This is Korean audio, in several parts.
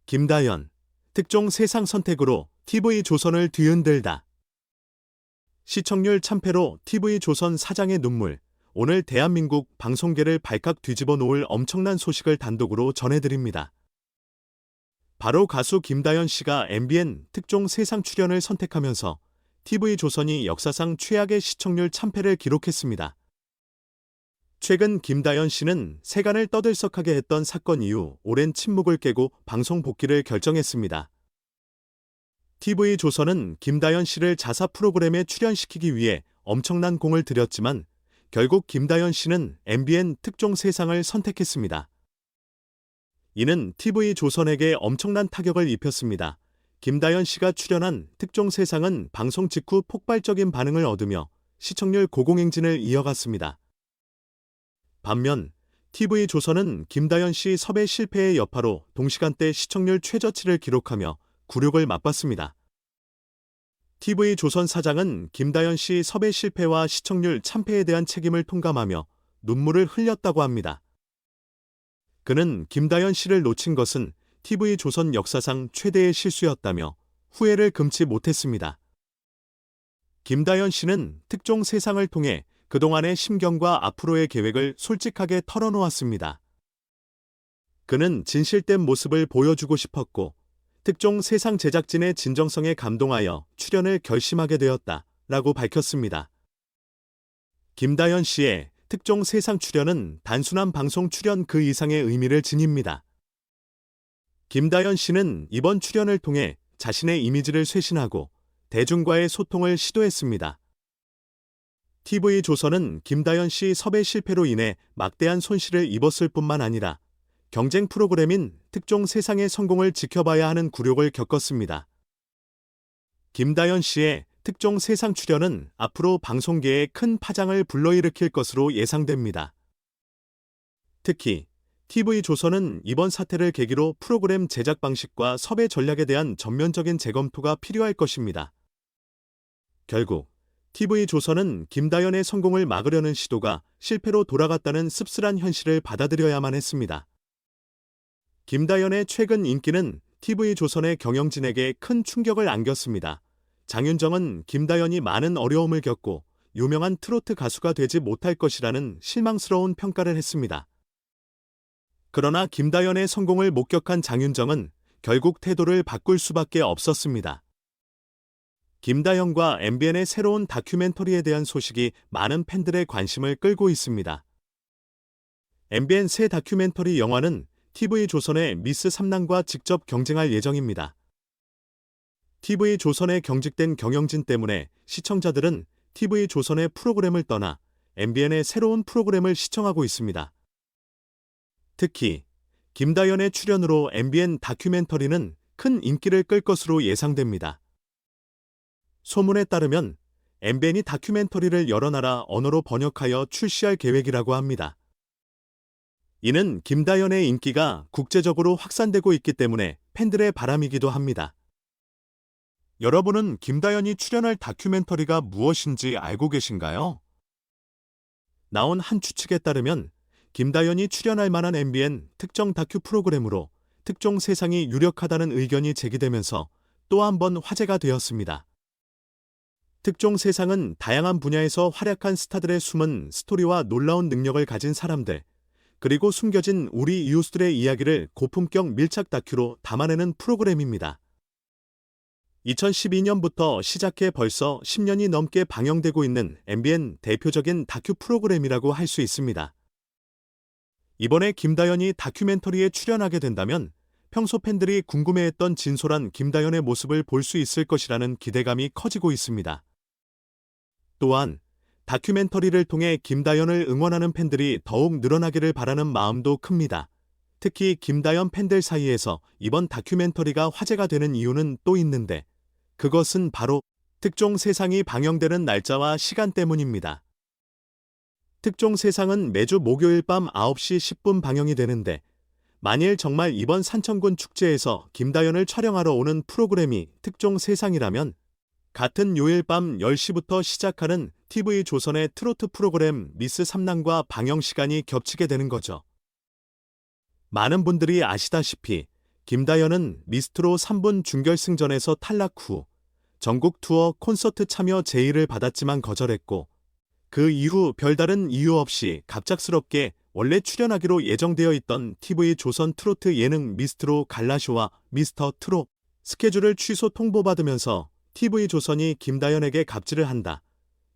김다연, 특종 세상 선택으로 TV조선을 뒤흔들다. 시청률 참패로 TV조선 사장의 눈물. 오늘 대한민국 방송계를 발칵 뒤집어 놓을 엄청난 소식을 단독으로 전해드립니다. 바로 가수 김다연 씨가 MBN 특종 세상 출연을 선택하면서 TV조선이 역사상 최악의 시청률 참패를 기록했습니다. 최근 김다연 씨는 세간을 떠들썩하게 했던 사건 이후 오랜 침묵을 깨고 방송 복귀를 결정했습니다. TV조선은 김다연 씨를 자사 프로그램에 출연시키기 위해 엄청난 공을 들였지만 결국 김다연 씨는 MBN 특종 세상을 선택했습니다. 이는 TV조선에게 엄청난 타격을 입혔습니다. 김다연 씨가 출연한 특종 세상은 방송 직후 폭발적인 반응을 얻으며 시청률 고공행진을 이어갔습니다. 반면 TV조선은 김다연 씨 섭외 실패의 여파로 동시간대 시청률 최저치를 기록하며 굴욕을 맛봤습니다. TV조선 사장은 김다연 씨 섭외 실패와 시청률 참패에 대한 책임을 통감하며 눈물을 흘렸다고 합니다. 그는 김다연 씨를 놓친 것은 TV조선 역사상 최대의 실수였다며 후회를 금치 못했습니다. 김다연 씨는 특종 세상을 통해 그동안의 심경과 앞으로의 계획을 솔직하게 털어놓았습니다. 그는 진실된 모습을 보여주고 싶었고 특종 세상 제작진의 진정성에 감동하여 출연을 결심하게 되었다라고 밝혔습니다. 김다연 씨의 특종 세상 출연은 단순한 방송 출연 그 이상의 의미를 지닙니다. 김다연 씨는 이번 출연을 통해 자신의 이미지를 쇄신하고 대중과의 소통을 시도했습니다. TV조선은 김다연 씨 섭외 실패로 인해 막대한 손실을 입었을 뿐만 아니라 경쟁 프로그램인 특종 세상의 성공을 지켜봐야 하는 굴욕을 겪었습니다. 김다연 씨의 특종 세상 출연은 앞으로 방송계에 큰 파장을 불러일으킬 것으로 예상됩니다. 특히 TV조선은 이번 사태를 계기로 프로그램 제작 방식과 섭외 전략에 대한 전면적인 재검토가 필요할 것입니다. 결국 TV조선은 김다연의 성공을 막으려는 시도가 실패로 돌아갔다는 씁쓸한 현실을 받아들여야만 했습니다. 김다연의 최근 인기는 TV조선의 경영진에게 큰 충격을 안겼습니다. 장윤정은 김다연이 많은 어려움을 겪고 유명한 트로트 가수가 되지 못할 것이라는 실망스러운 평가를 했습니다. 그러나 김다연의 성공을 목격한 장윤정은 결국 태도를 바꿀 수밖에 없었습니다. 김다연과 MBN의 새로운 다큐멘터리에 대한 소식이 많은 팬들의 관심을 끌고 있습니다. MBN 새 다큐멘터리 영화는 TV조선의 미스 삼남과 직접 경쟁할 예정입니다. TV조선에 경직된 경영진 때문에 시청자들은 TV조선의 프로그램을 떠나 MBN의 새로운 프로그램을 시청하고 있습니다. 특히 김다연의 출연으로 MBN 다큐멘터리는 큰 인기를 끌 것으로 예상됩니다. 소문에 따르면 MBN이 다큐멘터리를 여러 나라 언어로 번역하여 출시할 계획이라고 합니다. 이는 김다연의 인기가 국제적으로 확산되고 있기 때문에 팬들의 바람이기도 합니다. 여러분은 김다연이 출연할 다큐멘터리가 무엇인지 알고 계신가요? 나온 한 추측에 따르면 김다연이 출연할 만한 MBN 특정 다큐 프로그램으로 특종 세상이 유력하다는 의견이 제기되면서 또 한 번 화제가 되었습니다. 특종 세상은 다양한 분야에서 활약한 스타들의 숨은 스토리와 놀라운 능력을 가진 사람들, 그리고 숨겨진 우리 이웃들의 이야기를 고품격 밀착 다큐로 담아내는 프로그램입니다. 2012년부터 시작해 벌써 10년이 넘게 방영되고 있는 MBN 대표적인 다큐 프로그램이라고 할 수 있습니다. 이번에 김다연이 다큐멘터리에 출연하게 된다면 평소 팬들이 궁금해했던 진솔한 김다연의 모습을 볼 수 있을 것이라는 기대감이 커지고 있습니다. 또한 다큐멘터리를 통해 김다연을 응원하는 팬들이 더욱 늘어나기를 바라는 마음도 큽니다. 특히 김다연 팬들 사이에서 이번 다큐멘터리가 화제가 되는 이유는 또 있는데 그것은 바로 특종 세상이 방영되는 날짜와 시간 때문입니다. 특종 세상은 매주 목요일 밤 9시 10분 방영이 되는데 만일 정말 이번 산청군 축제에서 김다연을 촬영하러 오는 프로그램이 특종 세상이라면 같은 요일 밤 10시부터 시작하는 TV조선의 트로트 프로그램 미스 삼남과 방영 시간이 겹치게 되는 거죠. 많은 분들이 아시다시피 김다연은 미스트로 3분 준결승전에서 탈락 후 전국 투어 콘서트 참여 제의를 받았지만 거절했고, 그 이후 별다른 이유 없이 갑작스럽게 원래 출연하기로 예정되어 있던 TV 조선 트로트 예능 미스트로 갈라쇼와 미스터 트롯 스케줄을 취소 통보받으면서 TV 조선이 김다연에게 갑질을 한다,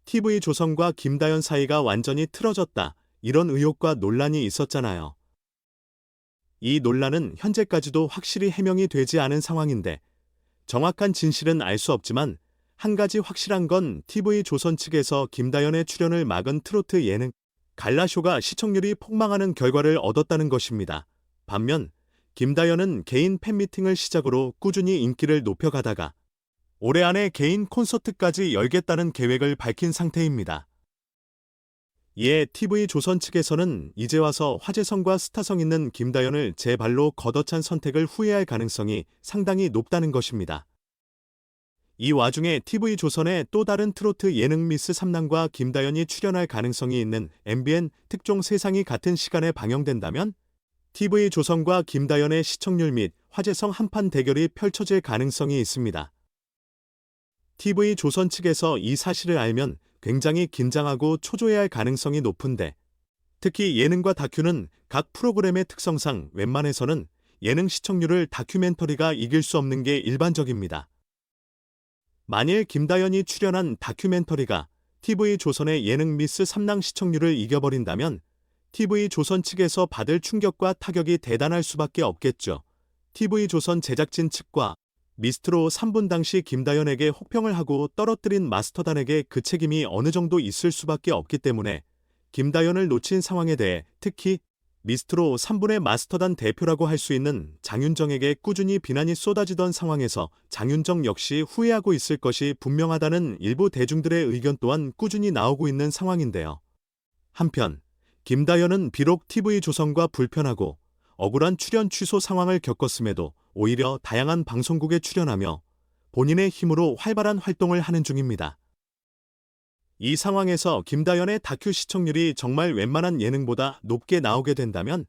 TV 조선과 김다연 사이가 완전히 틀어졌다, 이런 의혹과 논란이 있었잖아요. 이 논란은 현재까지도 확실히 해명이 되지 않은 상황인데, 정확한 진실은 알 수 없지만 한 가지 확실한 건 TV 조선 측에서 김다연의 출연을 막은 트로트 예능 갈라쇼가 시청률이 폭망하는 결과를 얻었다는 것입니다. 반면 김다연은 개인 팬미팅을 시작으로 꾸준히 인기를 높여가다가 올해 안에 개인 콘서트까지 열겠다는 계획을 밝힌 상태입니다. 이에 TV 조선 측에서는 이제 와서 화제성과 스타성 있는 김다연을 제 발로 걷어찬 선택을 후회할 가능성이 상당히 높다는 것입니다. 이 와중에 TV 조선의 또 다른 트로트 예능 미스 삼남과 김다연이 출연할 가능성이 있는 MBN 특종 세상이 같은 시간에 방영된다면 TV 조선과 김다연의 시청률 및 화제성 한판 대결이 펼쳐질 가능성이 있습니다. TV 조선 측에서 이 사실을 알면 굉장히 긴장하고 초조해할 가능성이 높은데, 특히 예능과 다큐는 각 프로그램의 특성상 웬만해서는 예능 시청률을 다큐멘터리가 이길 수 없는 게 일반적입니다. 만일 김다연이 출연한 다큐멘터리가 TV 조선의 예능 미스 3랑 시청률을 이겨버린다면 TV 조선 측에서 받을 충격과 타격이 대단할 수밖에 없겠죠. TV 조선 제작진 측과 미스트로 3분 당시 김다연에게 혹평을 하고 떨어뜨린 마스터단에게 그 책임이 어느 정도 있을 수밖에 없기 때문에 김다연을 놓친 상황에 대해 특히 미스트로 3분의 마스터단 대표라고 할 수 있는 장윤정에게 꾸준히 비난이 쏟아지던 상황에서 장윤정 역시 후회하고 있을 것이 분명하다는 일부 대중들의 의견 또한 꾸준히 나오고 있는 상황인데요. 한편 김다연은 비록 TV조선과 불편하고 억울한 출연 취소 상황을 겪었음에도 오히려 다양한 방송국에 출연하며 본인의 힘으로 활발한 활동을 하는 중입니다. 이 상황에서 김다연의 다큐 시청률이 정말 웬만한 예능보다 높게 나오게 된다면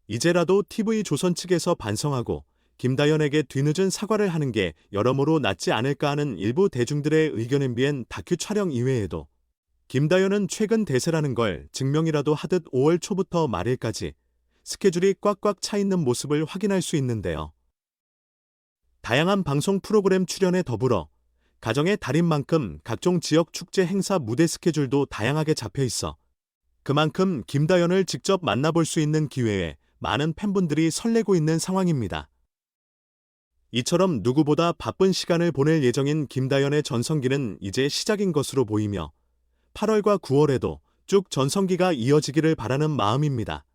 이제라도 TV조선 측에서 반성하고 김다연에게 뒤늦은 사과를 하는 게 여러모로 낫지 않을까 하는 일부 대중들의 의견에 비한 다큐 촬영 이외에도 김다연은 최근 대세라는 걸 증명이라도 하듯 5월 초부터 말일까지 스케줄이 꽉꽉 차 있는 모습을 확인할 수 있는데요. 다양한 방송 프로그램 출연에 더불어 가정의 달인만큼 각종 지역 축제 행사 무대 스케줄도 다양하게 잡혀 있어 그만큼 김다연을 직접 만나볼 수 있는 기회에 많은 팬분들이 설레고 있는 상황입니다. 이처럼 누구보다 바쁜 시간을 보낼 예정인 김다연의 전성기는 이제 시작인 것으로 보이며 8월과 9월에도 쭉 전성기가 이어지기를 바라는 마음입니다.